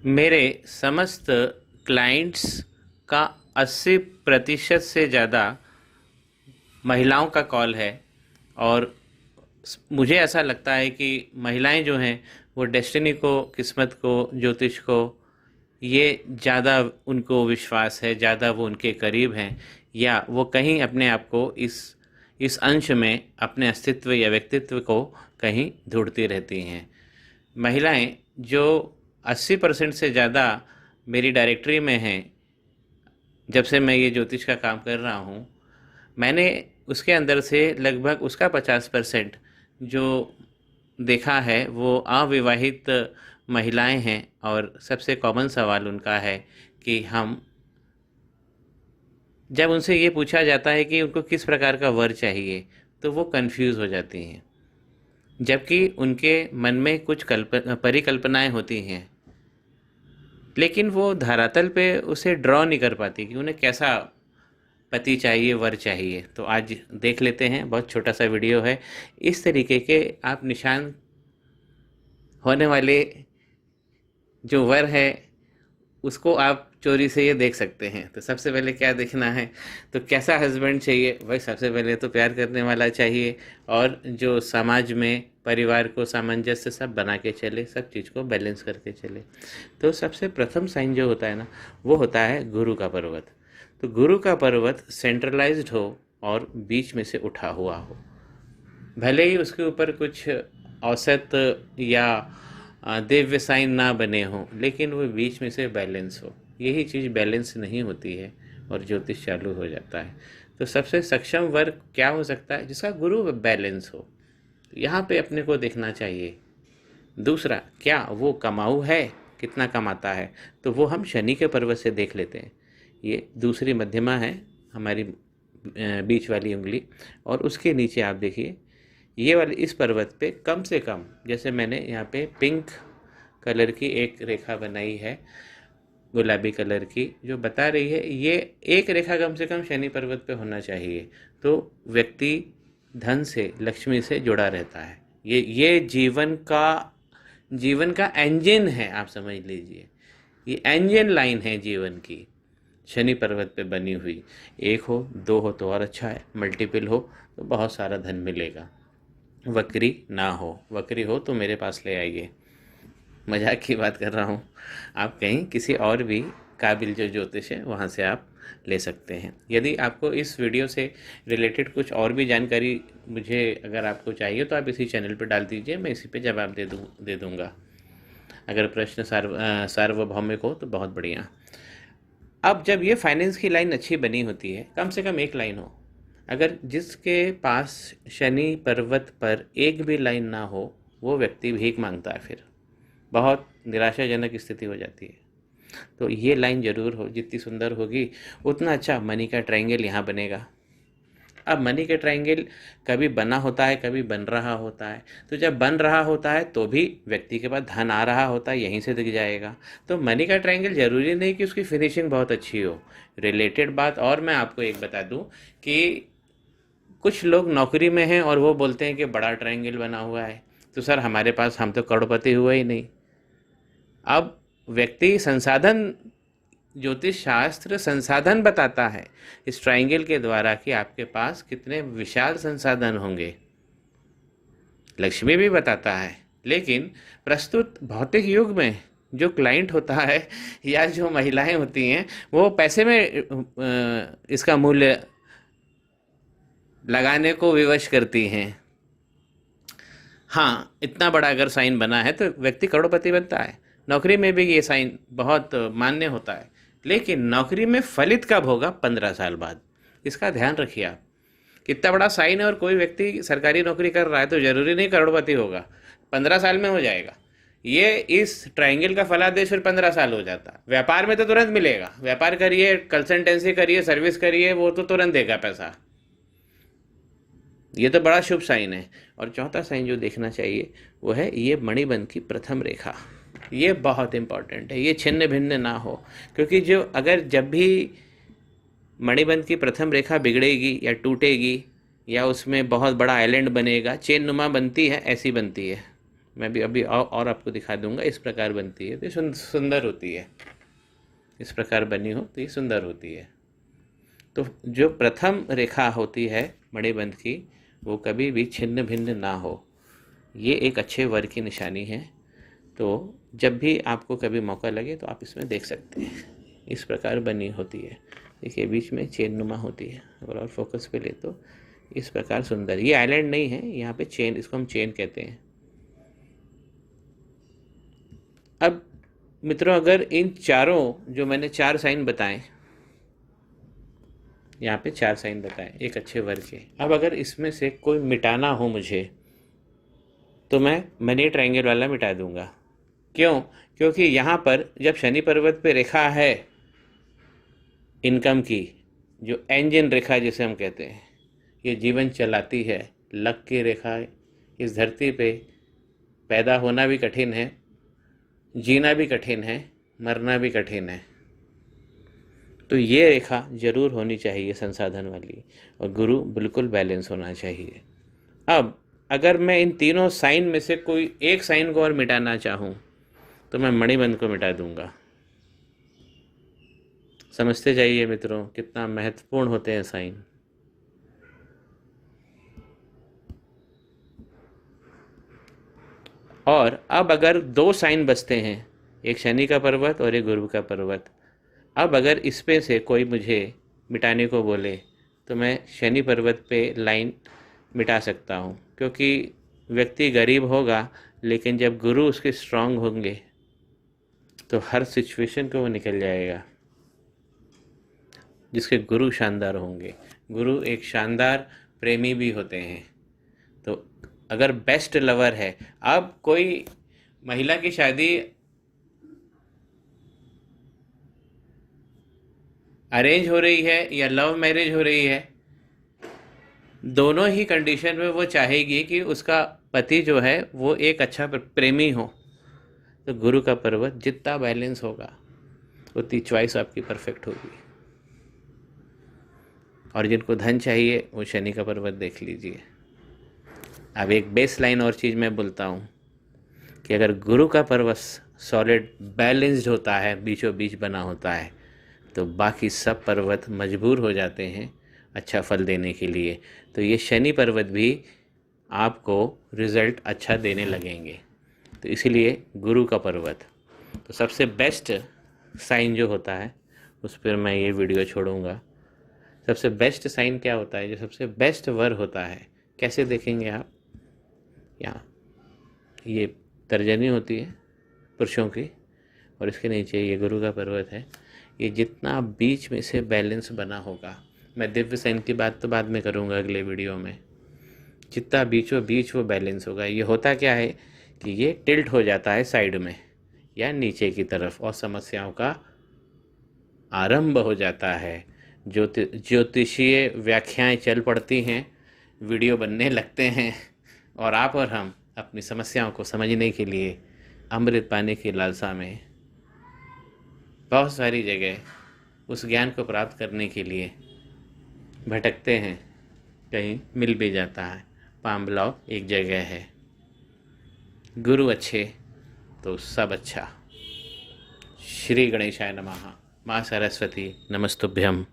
मेरे समस्त क्लाइंट्स का 80% से ज़्यादा महिलाओं का कॉल है। और मुझे ऐसा लगता है कि महिलाएं जो हैं वो डेस्टिनी को, किस्मत को, ज्योतिष को ये ज़्यादा उनको विश्वास है, ज़्यादा वो उनके करीब हैं, या वो कहीं अपने आप को इस अंश में अपने अस्तित्व या व्यक्तित्व को कहीं ढूंढती रहती हैं। महिलाएं जो 80% से ज़्यादा मेरी डायरेक्टरी में हैं, जब से मैं ये ज्योतिष का काम कर रहा हूँ, मैंने उसके अंदर से लगभग उसका 50% जो देखा है वो अविवाहित महिलाएं हैं। और सबसे कॉमन सवाल उनका है कि हम, जब उनसे ये पूछा जाता है कि उनको किस प्रकार का वर चाहिए, तो वो कंफ्यूज हो जाती हैं, जबकि उनके मन में कुछ परिकल्पनाएं होती हैं, लेकिन वो धरातल पे उसे ड्रॉ नहीं कर पाती कि उन्हें कैसा पति चाहिए, वर चाहिए। तो आज देख लेते हैं, बहुत छोटा सा वीडियो है। इस तरीके के आप निशान होने वाले जो वर है उसको आप चोरी से ये देख सकते हैं। तो सबसे पहले क्या देखना है, तो कैसा हस्बैंड चाहिए। भाई सबसे पहले तो प्यार करने वाला चाहिए, और जो समाज में परिवार को सामंजस्य सब बना के चले, सब चीज़ को बैलेंस करके चले। तो सबसे प्रथम साइन जो होता है ना, वो होता है गुरु का पर्वत। तो गुरु का पर्वत सेंट्रलाइज्ड हो और बीच में से उठा हुआ हो। भले ही उसके ऊपर कुछ औसत या दिव्य साइन ना बने हों, लेकिन वो बीच में से बैलेंस हो। यही चीज़ बैलेंस नहीं होती है और ज्योतिष चालू हो जाता है। तो सबसे सक्षम वर्ग क्या हो सकता है, जिसका गुरु बैलेंस हो। यहाँ पे अपने को देखना चाहिए। दूसरा, क्या वो कमाऊ है, कितना कमाता है, तो वो हम शनि के पर्वत से देख लेते हैं। ये दूसरी मध्यमा है हमारी, बीच वाली उंगली, और उसके नीचे आप देखिए ये वाली इस पर्वत पे कम से कम, जैसे मैंने यहाँ पे पिंक कलर की एक रेखा बनाई है, गुलाबी कलर की, जो बता रही है ये एक रेखा कम से कम शनि पर्वत पे होना चाहिए। तो व्यक्ति धन से, लक्ष्मी से जुड़ा रहता है। ये जीवन का इंजन है, आप समझ लीजिए। ये इंजन लाइन है जीवन की, शनि पर्वत पे बनी हुई। एक हो, दो हो तो और अच्छा है, मल्टीपल हो तो बहुत सारा धन मिलेगा। वक्री ना हो, वक्री हो तो मेरे पास ले आइए। मजाक की बात कर रहा हूँ। आप कहीं किसी और भी काबिल जो ज्योतिष है वहाँ से आप ले सकते हैं। यदि आपको इस वीडियो से रिलेटेड कुछ और भी जानकारी मुझे अगर आपको चाहिए तो आप इसी चैनल पर डाल दीजिए, मैं इसी पे जवाब दे दूँगा। अगर प्रश्न सार्वभौमिक हो तो बहुत बढ़िया। अब जब ये फाइनेंस की लाइन अच्छी बनी होती है, कम से कम एक लाइन हो, अगर जिसके पास शनि पर्वत पर एक भी लाइन ना हो, वो व्यक्ति भीख मांगता है, फिर बहुत निराशाजनक स्थिति हो जाती है। तो ये लाइन जरूर हो, जितनी सुंदर होगी उतना अच्छा मनी का ट्रायंगल यहाँ बनेगा। अब मनी का ट्रायंगल कभी बना होता है, कभी बन रहा होता है। तो जब बन रहा होता है तो भी व्यक्ति के पास धन आ रहा होता है, यहीं से दिख जाएगा। तो मनी का ट्रायंगल जरूरी नहीं कि उसकी फिनिशिंग बहुत अच्छी हो। रिलेटेड बात और मैं आपको एक बता दूं कि कुछ लोग नौकरी में हैं और वो बोलते हैं कि बड़ा ट्रायंगल बना हुआ है। तो सर हमारे पास, हम तो करोड़पति हुए ही नहीं। अब व्यक्ति संसाधन, ज्योतिष शास्त्र संसाधन बताता है इस ट्रायंगल के द्वारा कि आपके पास कितने विशाल संसाधन होंगे। लक्ष्मी भी बताता है, लेकिन प्रस्तुत भौतिक युग में जो क्लाइंट होता है या जो महिलाएं होती हैं, वो पैसे में इसका मूल्य लगाने को विवश करती हैं। हाँ, इतना बड़ा अगर साइन बना है तो व्यक्ति करोड़पति बनता है। नौकरी में भी ये साइन बहुत मान्य होता है, लेकिन नौकरी में फलित कब होगा? 15 साल बाद। इसका ध्यान रखिए आप। कितना बड़ा साइन है और कोई व्यक्ति सरकारी नौकरी कर रहा है तो जरूरी नहीं करोड़पति होगा, 15 साल में हो जाएगा। ये इस ट्रायंगल का फलादेश फिर 15 साल हो जाता। व्यापार में तो तुरंत मिलेगा, व्यापार करिए, कंसल्टेंसी करिए, सर्विस करिए, वो तो तुरंत देगा पैसा। ये तो बड़ा शुभ साइन है। और चौथा साइन जो देखना चाहिए वो है ये मणिबंध की प्रथम रेखा। ये बहुत इंपॉर्टेंट है, ये छिन्न भिन्न ना हो, क्योंकि जो अगर जब भी मणिबंध की प्रथम रेखा बिगड़ेगी या टूटेगी या उसमें बहुत बड़ा आइलैंड बनेगा, चेन नुमा बनती है, ऐसी बनती है, मैं भी अभी और आपको दिखा दूंगा। इस प्रकार बनती है तो ये सुंदर होती है। इस प्रकार बनी हो तो ये सुंदर होती है। तो जो प्रथम रेखा होती है मणिबंध की, वो कभी भी छिन्न भिन्न ना हो, ये एक अच्छे वर की निशानी है। तो जब भी आपको कभी मौका लगे तो आप इसमें देख सकते हैं। इस प्रकार बनी होती है। देखिए बीच में चेन नुमा होती है। अगर और फोकस पे ले तो इस प्रकार सुंदर, ये आइलैंड नहीं है, यहाँ पे चेन, इसको हम चेन कहते हैं। अब मित्रों, अगर इन चारों जो मैंने 4 साइन बताए, यहाँ पे 4 साइन बताए एक अच्छे वर के, अब अगर इसमें से कोई मिटाना हो मुझे तो मैं मनी ट्रायंगल वाला मिटा दूंगा। क्यों? क्योंकि यहाँ पर जब शनि पर्वत पे रेखा है इनकम की, जो एंजन रेखा जिसे हम कहते हैं, ये जीवन चलाती है। लक की रेखा, इस धरती पे पैदा होना भी कठिन है, जीना भी कठिन है, मरना भी कठिन है। तो ये रेखा जरूर होनी चाहिए संसाधन वाली, और गुरु बिल्कुल बैलेंस होना चाहिए। अब अगर मैं इन तीनों साइन में से कोई एक साइन को और मिटाना चाहूँ तो मैं मणिबंध को मिटा दूंगा। समझते जाइए मित्रों कितना महत्वपूर्ण होते हैं साइन। और अब अगर 2 साइन बचते हैं, एक शनि का पर्वत और एक गुरु का पर्वत, अब अगर इसमें से कोई मुझे मिटाने को बोले तो मैं शनि पर्वत पे लाइन मिटा सकता हूँ, क्योंकि व्यक्ति गरीब होगा लेकिन जब गुरु उसके स्ट्रांग होंगे तो हर सिचुएशन को वो निकल जाएगा। जिसके गुरु शानदार होंगे, गुरु एक शानदार प्रेमी भी होते हैं। तो अगर बेस्ट लवर है, अब कोई महिला की शादी अरेंज हो रही है या लव मैरिज हो रही है, दोनों ही कंडीशन में वो चाहेगी कि उसका पति जो है वो एक अच्छा प्रेमी हो। तो गुरु का पर्वत जितना बैलेंस होगा उतनी चॉइस आपकी परफेक्ट होगी। और जिनको धन चाहिए वो शनि का पर्वत देख लीजिए। अब एक बेस लाइन और चीज़ मैं बोलता हूँ कि अगर गुरु का पर्वत सॉलिड बैलेंस्ड होता है, बीचों बीच बना होता है, तो बाकी सब पर्वत मजबूर हो जाते हैं अच्छा फल देने के लिए। तो ये शनि पर्वत भी आपको रिज़ल्ट अच्छा देने लगेंगे। तो इसीलिए गुरु का पर्वत तो सबसे बेस्ट साइन जो होता है, उस पर मैं ये वीडियो छोड़ूंगा। सबसे बेस्ट साइन क्या होता है, जो सबसे बेस्ट वर होता है, कैसे देखेंगे आप? यहाँ ये तर्जनी होती है पुरुषों की, और इसके नीचे ये गुरु का पर्वत है। ये जितना बीच में से बैलेंस बना होगा, मैं दिव्य साइन की बात तो बाद में करूँगा अगले वीडियो में, जितना बीचों बीच वो बैलेंस होगा। ये होता क्या है कि ये टिल्ट हो जाता है साइड में या नीचे की तरफ, और समस्याओं का आरंभ हो जाता है। ज्योतिषीय व्याख्याएं चल पड़ती हैं, वीडियो बनने लगते हैं, और आप और हम अपनी समस्याओं को समझने के लिए अमृत पाने की लालसा में बहुत सारी जगह उस ज्ञान को प्राप्त करने के लिए भटकते हैं। कहीं मिल भी जाता है, पामब्लॉ एक जगह है। गुरु अच्छे तो सब अच्छा। श्री गणेशाय नमः। माँ सरस्वती नमस्तुभ्यम।